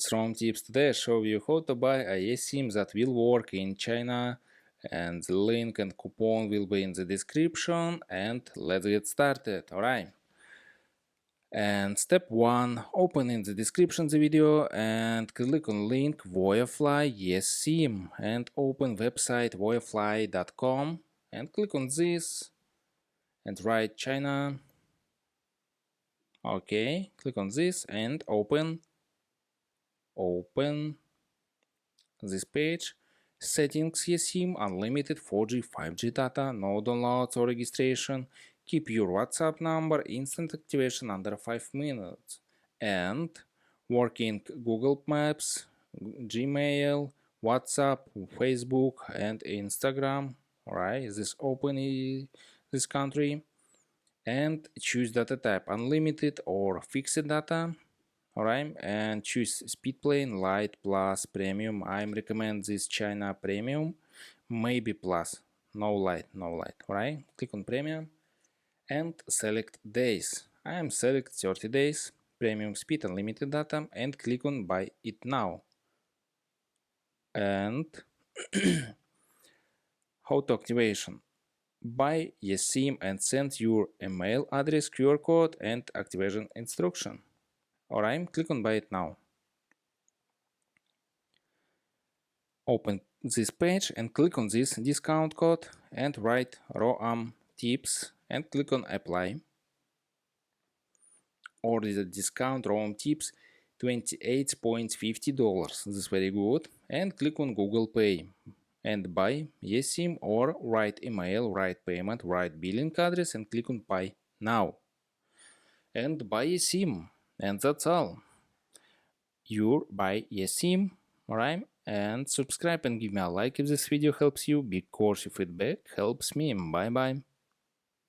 Strong tips today show you how to buy a eSIM that will work in China, and the link and coupon will be in the description. And let's get started. Alright. And step 1, open in the description the video and click on link Voyafly eSIM and open website voyafly.com and click on this and write China. Okay, click on this and open this page. Settings eSIM, unlimited 4G 5G data, no downloads or registration, keep your WhatsApp number, instant activation under 5 minutes, and working Google Maps, Gmail, WhatsApp, Facebook and Instagram. Alright, this open this country and choose data type unlimited or fixed data. Alright, and choose speed plane, light, plus, premium. I recommend this China premium, maybe plus, no light. Alright, click on premium and select days. I am select 30 days, premium speed, unlimited data, and click on buy it now. And how to activation. Buy eSIM and send your email address, QR code, and activation instruction. Alright, click on buy it now. Open this page and click on this discount code and write ROAM tips and click on apply. Order the discount ROAM tips $28.50. This is very good. And click on Google Pay and buy eSIM or write email, write payment, write billing address and click on buy now. And buy eSIM. And that's all. You buy eSIM, alright? And subscribe and give me a like if this video helps you, because your feedback helps me. Bye bye.